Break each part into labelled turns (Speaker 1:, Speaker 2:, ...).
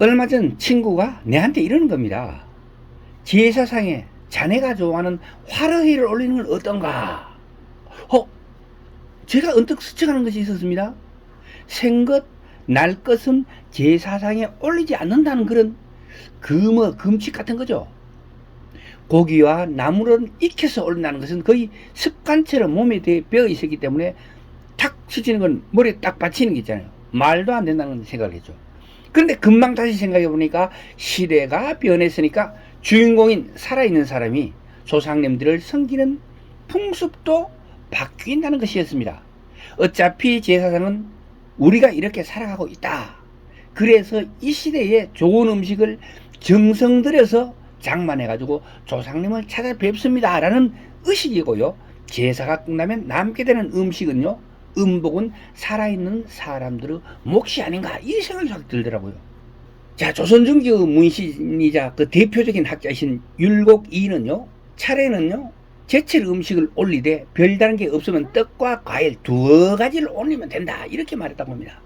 Speaker 1: 얼마 전 친구가 내한테 이러는 겁니다. 제사상에 자네가 좋아하는 화러회를 올리는 건 어떤가? 제가 언뜻 스쳐가는 것이 있었습니다. 생것, 날 것은 제사상에 올리지 않는다는 그런 금칙 같은 거죠. 고기와 나물은 익혀서 올린다는 것은 거의 습관처럼 몸에 배어 있었기 때문에 탁 스치는 건 머리에 딱 받치는 게 있잖아요. 말도 안 된다는 생각을 했죠. 그런데 금방 다시 생각해 보니까 시대가 변했으니까 주인공인 살아있는 사람이 조상님들을 섬기는 풍습도 바뀐다는 것이었습니다. 어차피 제사상은 우리가 이렇게 살아가고 있다. 그래서 이 시대에 좋은 음식을 정성 들여서 장만해가지고 조상님을 찾아뵙습니다 라는 의식이고요. 제사가 끝나면 남게 되는 음식은요, 음복은 살아있는 사람들의 몫이 아닌가, 이 생각이 확 들더라고요. 자, 조선중기 문신이자 그 대표적인 학자이신 율곡이는요, 차례는요, 제철 음식을 올리되 별다른 게 없으면 떡과 과일 두어 가지를 올리면 된다, 이렇게 말했다고 합니다.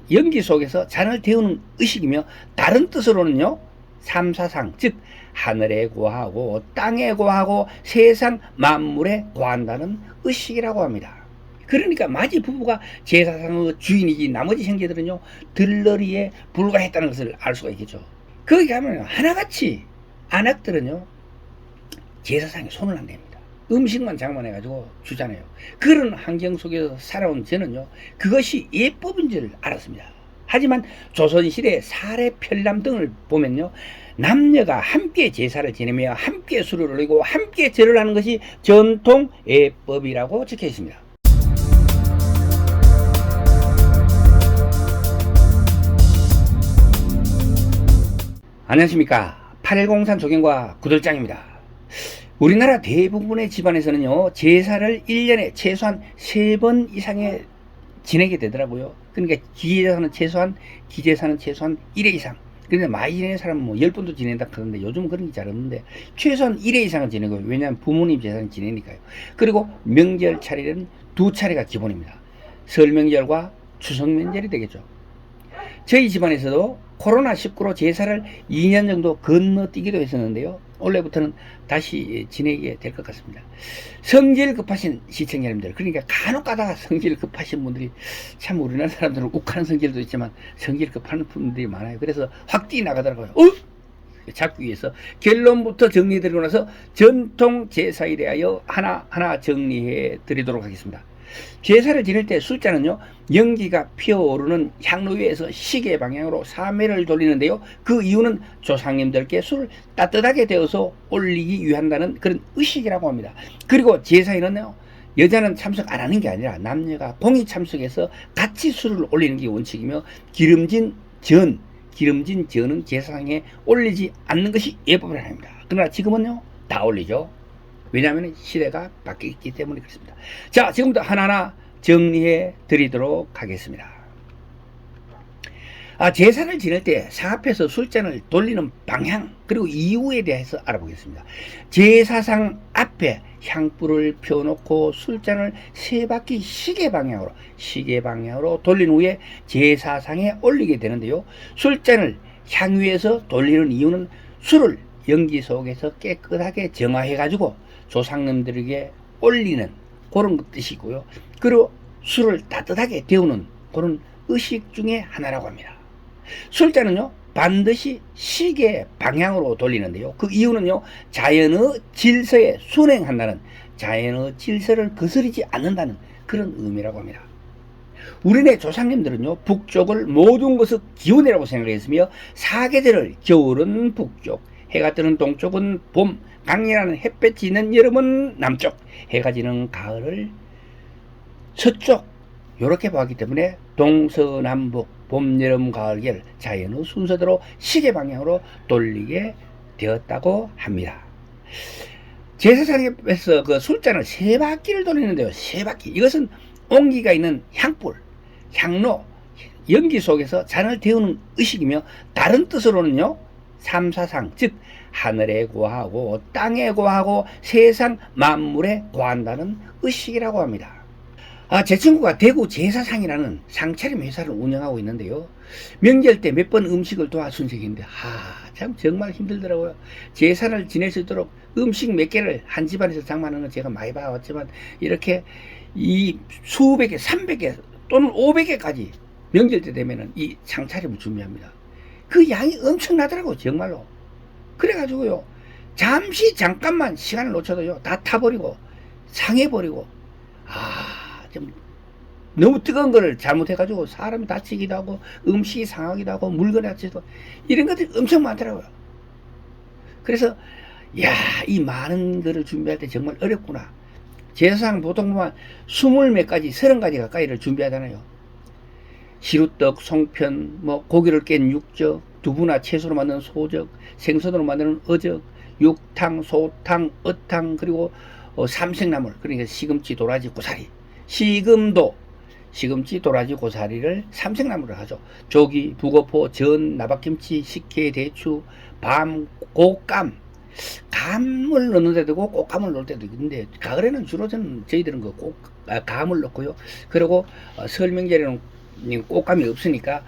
Speaker 1: 연기 속에서 잔을 데우는 의식이며, 다른 뜻으로는요, 삼사상, 즉 하늘에 고하고 땅에 고하고 세상 만물에 고한다는 의식이라고 합니다. 그러니까 마지 부부가 제사상의 주인이지 나머지 형제들은요, 들러리에 불과했다는 것을 알 수가 있겠죠. 거기 가면 하나같이 안악들은요, 제사상에 손을 안 댑니다. 음식만 장만해가지고 주잖아요. 그런 환경 속에서 살아온 저는요, 그것이 예법인 줄 알았습니다. 하지만 조선시대 사례 편람 등을 보면요, 남녀가 함께 제사를 지내며 함께 술을 올리고 함께 절을 하는 것이 전통 예법이라고 적혀 있습니다. 안녕하십니까, 803 조경과 구들장입니다. 우리나라 대부분의 집안에서는요, 제사를 1년에 최소한 3번 이상에 지내게 되더라고요. 그러니까 기제사는 최소한 1회 이상. 그런데 많이 지내는 사람은 뭐 10번도 지낸다 그러는데 요즘은 그런 게 잘 없는데 최소한 1회 이상은 지내고, 왜냐하면 부모님 제사는 지내니까요. 그리고 명절 차례는 2차례가 기본입니다. 설 명절과 추석 명절이 되겠죠. 저희 집안에서도 코로나19로 제사를 2년 정도 건너뛰기도 했었는데요, 올해부터는 다시 지내게 될 것 같습니다. 성질 급하신 시청자님들, 그러니까 간혹 가다가 성질 급하신 분들이, 참 우리나라 사람들은 욱하는 성질도 있지만 성질 급한 분들이 많아요. 그래서 확 뛰어나가더라고요. 잡기 위해서 결론부터 정리해드리고 나서 전통 제사에 대하여 하나하나 정리해 드리도록 하겠습니다. 제사를 지낼 때 숫자는요, 연기가 피어오르는 향로 위에서 시계 방향으로 3회를 돌리는데요, 그 이유는 조상님들께 술을 따뜻하게 데워서 올리기 위한다는 그런 의식이라고 합니다. 그리고 제사에는요, 여자는 참석 안 하는 게 아니라 남녀가 공히 참석해서 같이 술을 올리는 게 원칙이며, 기름진 전은 제사상에 올리지 않는 것이 예법이라 합니다. 그러나 지금은요, 다 올리죠. 왜냐하면 시대가 바뀌기 때문에 그렇습니다. 자, 지금부터 하나하나 정리해 드리도록 하겠습니다. 제사를 지낼 때 상 앞에서 술잔을 돌리는 방향, 그리고 이유에 대해서 알아보겠습니다. 제사상 앞에 향불을 펴놓고 술잔을 3바퀴 시계 방향으로 돌린 후에 제사상에 올리게 되는데요, 술잔을 향 위에서 돌리는 이유는 술을 연기 속에서 깨끗하게 정화해가지고 조상님들에게 올리는 그런 뜻이고요. 그리고 술을 따뜻하게 데우는 그런 의식 중에 하나라고 합니다. 술잔은요, 반드시 시계 방향으로 돌리는데요, 그 이유는요, 자연의 질서에 순행한다는, 자연의 질서를 거스르지 않는다는 그런 의미라고 합니다. 우리네 조상님들은요, 북쪽을 모든 것의 기온이라고 생각했으며, 사계절을 겨울은 북쪽, 해가 뜨는 동쪽은 봄, 강렬한 햇볕이 있는 여름은 남쪽, 해가 지는 가을을 서쪽, 이렇게 보았기 때문에 동서남북, 봄, 여름, 가을, 겨울 자연의 순서대로 시계 방향으로 돌리게 되었다고 합니다. 제사상에서 그 술잔을 3바퀴를 돌리는데요, 3바퀴. 이것은 온기가 있는 향불, 향로, 연기 속에서 잔을 데우는 의식이며, 다른 뜻으로는요, 삼사상, 즉 하늘에 고하고 땅에 고하고 세상 만물에 고한다는 의식이라고 합니다. 제 친구가 대구 제사상이라는 상차림 회사를 운영하고 있는데요. 명절 때 몇 번 음식을 도와준 적이 있는데, 참 정말 힘들더라고요. 제사를 지낼 수 있도록 음식 몇 개를 한 집안에서 장만하는 건 제가 많이 봐왔지만, 이렇게 이 수백 개, 300개 또는 500개까지 명절 때 되면은 이 상차림을 준비합니다. 그 양이 엄청나더라고요, 정말로. 그래가지고요, 잠깐만 시간을 놓쳐도요, 다 타버리고, 상해버리고, 좀 너무 뜨거운 거를 잘못해가지고 사람이 다치기도 하고 음식이 상하기도 하고 물건이 다치기도 하고 이런 것들이 엄청 많더라고요. 그래서 이 많은 거를 준비할 때 정말 어렵구나. 제사상 보통 보면 20몇 가지 30가지 가까이를 준비하잖아요. 시루떡, 송편, 고기를 깬 육적, 두부나 채소로 만드는 소적, 생선으로 만드는 어적, 육탕, 소탕, 어탕, 그리고 삼색나물, 그러니까 시금치, 도라지, 고사리. 시금치, 도라지, 고사리를 삼색나물을 하죠. 조기, 북어포, 전, 나박김치, 식혜, 대추, 밤, 곶감. 감을 넣는 데도 있고 꽃감을 넣을 때도 있는데 가을에는 주로 저희들은 감을 넣고요. 그리고 설 명절에는 꽃감이 없으니까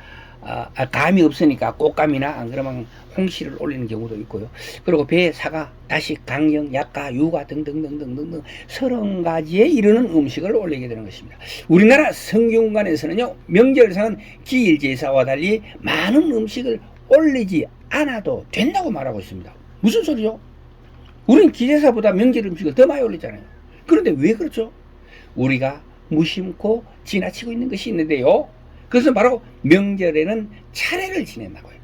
Speaker 1: 감이 없으니까 꽃감이나 안 그러면 홍시를 올리는 경우도 있고요. 그리고 배, 사과, 다식, 강령, 약과, 유과 등등등등등등 30가지에 이르는 음식을 올리게 되는 것입니다. 우리나라 성균관에서는요, 명절상은 기일제사와 달리 많은 음식을 올리지 않아도 된다고 말하고 있습니다. 무슨 소리죠? 우린 기제사보다 명절 음식을 더 많이 올리잖아요. 그런데 왜 그렇죠? 우리가 무심코 지나치고 있는 것이 있는데요. 그것은 바로 명절에는 차례를 지낸다고 해요.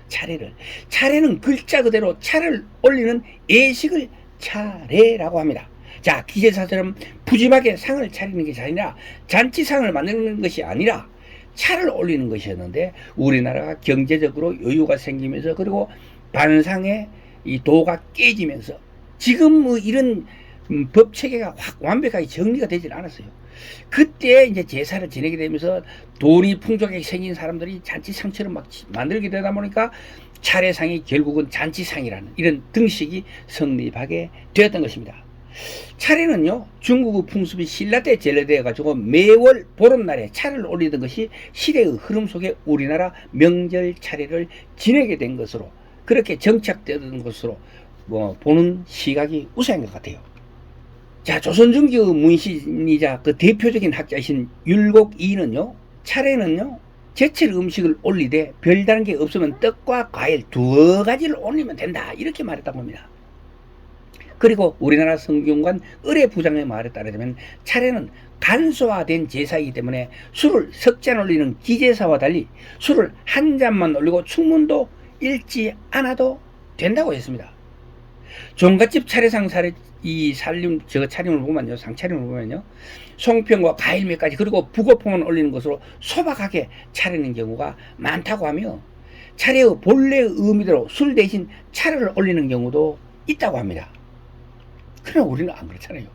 Speaker 1: 차례는 글자 그대로 차를 올리는 예식을 차례라고 합니다. 자, 기제사처럼 푸짐하게 상을 차리는 것이 아니라 잔치상을 만드는 것이 아니라 차를 올리는 것이었는데 우리나라가 경제적으로 여유가 생기면서 그리고 반상의 이 도가 깨지면서 지금 이런 법 체계가 확 완벽하게 정리가 되질 않았어요. 그때 이제 제사를 지내게 되면서 돈이 풍족하게 생긴 사람들이 잔치상처럼 막 만들게 되다 보니까 차례상이 결국은 잔치상이라는 이런 등식이 성립하게 되었던 것입니다. 차례는요, 중국의 풍습이 신라 때 전래되어 가지고 매월 보름날에 차를 올리던 것이 시대의 흐름 속에 우리나라 명절 차례를 지내게 된 것으로 그렇게 정착되던 것으로 보는 시각이 우세한 것 같아요. 자, 조선중기의 문신이자 그 대표적인 학자이신 율곡이는요, 차례는요, 제철 음식을 올리되 별다른 게 없으면 떡과 과일 2가지를 올리면 된다, 이렇게 말했다고 합니다. 그리고 우리나라 성균관 의례부장의 말에 따르면 차례는 간소화된 제사이기 때문에 술을 3잔 올리는 기제사와 달리 술을 1잔만 올리고 충문도 읽지 않아도 된다고 했습니다. 종갓집 차례상 차림을 보면요, 상차림을 보면요, 송편과 과일 몇 가지 그리고 북어포만 올리는 것으로 소박하게 차리는 경우가 많다고 하며 차례의 본래의 의미대로 술 대신 차를 올리는 경우도 있다고 합니다. 그러나 우리는 안 그렇잖아요.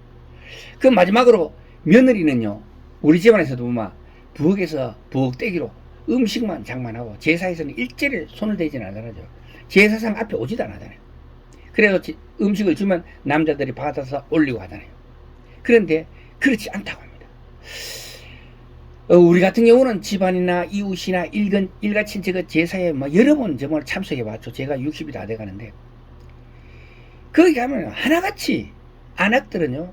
Speaker 1: 그 마지막으로 며느리는요, 우리 집안에서도 보면 부엌에서 부엌대기로 음식만 장만하고 제사에서는 일제를 손을 대지는 않잖아요. 제사상 앞에 오지도 않잖아요. 그래서 음식을 주면 남자들이 받아서 올리고 하잖아요. 그런데 그렇지 않다고 합니다. 우리 같은 경우는 집안이나 이웃이나 일가친척의 제사에 여러 번 정말 참석해 봤죠. 제가 60이 다 돼 가는데 거기 가면 하나같이 안악들은요,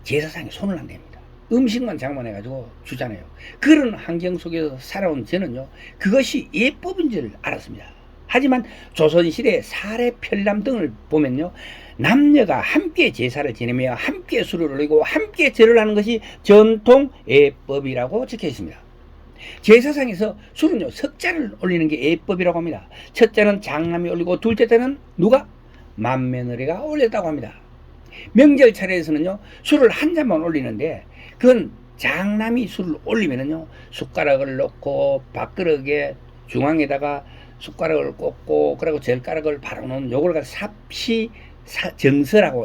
Speaker 1: 제사상에 손을 안 댑니다. 음식만 장만해 가지고 주잖아요. 그런 환경 속에서 살아온 저는요, 그것이 예법인 줄 알았습니다. 하지만 조선시대 사례 편람 등을 보면요, 남녀가 함께 제사를 지내며 함께 술을 올리고 함께 절을 하는 것이 전통 예법이라고 적혀 있습니다. 제사상에서 술은요, 3잔을 올리는 게 예법이라고 합니다. 첫 잔은 장남이 올리고 둘째 잔은 누가? 맏며느리가 올렸다고 합니다. 명절 차례에서는요, 술을 1잔만 올리는데 그건 장남이 술을 올리면은요, 숟가락을 넣고 밥그릇에 중앙에다가 숟가락을 꽂고 그리고 젓가락을 바로 놓은 요걸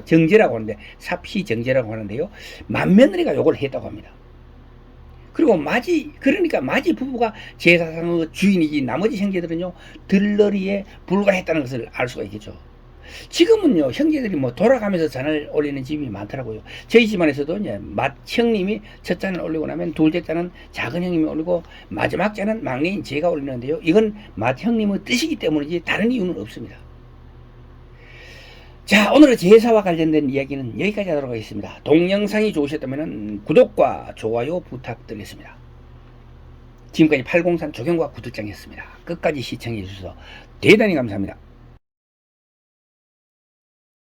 Speaker 1: 정제라고 하는데 삽시정제라고 하는데요, 맏며느리가 요걸 했다고 합니다. 그리고 그러니까 맞이 부부가 제사상의 주인이지 나머지 형제들은요, 들러리에 불과했다는 것을 알 수가 있겠죠. 지금은요, 형제들이 뭐 돌아가면서 잔을 올리는 집이 많더라고요. 저희 집안에서도 이제 맏 형님이 첫 잔을 올리고 나면 둘째 잔은 작은 형님이 올리고 마지막 잔은 막내인 제가 올리는데요. 이건 맏 형님의 뜻이기 때문이지 다른 이유는 없습니다. 자, 오늘의 제사와 관련된 이야기는 여기까지 하도록 하겠습니다. 동영상이 좋으셨다면 구독과 좋아요 부탁드리겠습니다. 지금까지 803 조경과 구두장이었습니다. 끝까지 시청해 주셔서 대단히 감사합니다.